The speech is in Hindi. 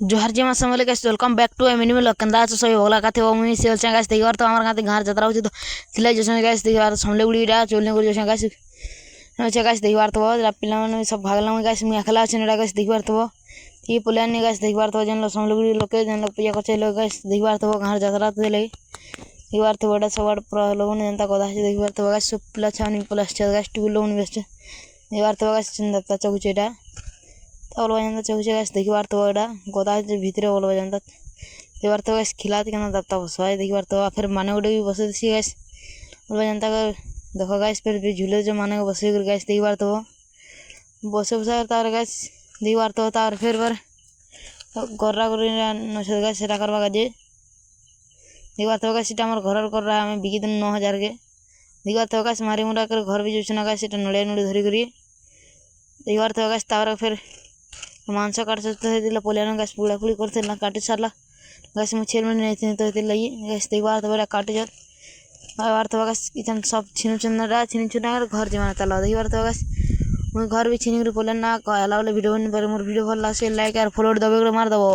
जोहार जी मास समले guys welcome back to minimal कंदा सही होला काथे ओ मी सेल चा गाइस देखिबार तो हमर गाते घर जतरा होची तो थिला जसन गाइस देखिबार समले गुडीडा चोलने गुडी जसन गाइस अच्छा गाइस देखिबार तो पिला माने सब भागला गाइस मी अखला छनेडा गाइस देखिबार तो ये पुलानी गाइस देखिबार तो जन लो समले गुडी लोके जन लो पूजा करचे लो गाइस देखिबार तो घर जतरा तो ले देखिबार तो बड़ा सवार प्र लोगन जनता कोदा देखिबार तो गाइस सब पिला छानी प्लस गाइस टू लोगन बेस्ट देखिबार तो गाइस चंदा चौचेडा बोलवा जानता चौचे गाइस देखिबार तो एडा गोदा भितरे बोलवा जानता देखिबार तो गाइस खिलाते कना दत्ता बसवाय देखिबार तो फिर माने उडे भी बसे सी गाइस बोलवा जानता देखो गाइस फिर भी झूले जो माने को बसे कर गाइस देखिबार तो बसे बसे तार गाइस देखिबार तो तार फिर बर गोरा गोरी नसे गाइस सेटा करवा गाजे देखिबार तो गाइस सेटा हमर घर कर रहा हमें बिकी दिन 9000 के देखिबार तो गाइस मारी मुरा कर घर भी जोचना गाइस सेटा नड़े नड़ी धरी करी देखिबार तो गाइस तार फिर मांस काट सकते दिला पोलियान गाइस पुड़ा पुड़ी करते ना काटे सारला गाइस मछेल में नहीं तो लगी गाइस देखबार तो बड़ा काटे जत बार तो गाइस इतन सब छिनु चंदरा छिनु चुना घर जमाना तला देखबार तो गाइस मोर घर भी छिनु पोलियान ना कहला वाला वीडियो बन पर मोर वीडियो भल लागे लाइक और फॉलो दबे मार दबो।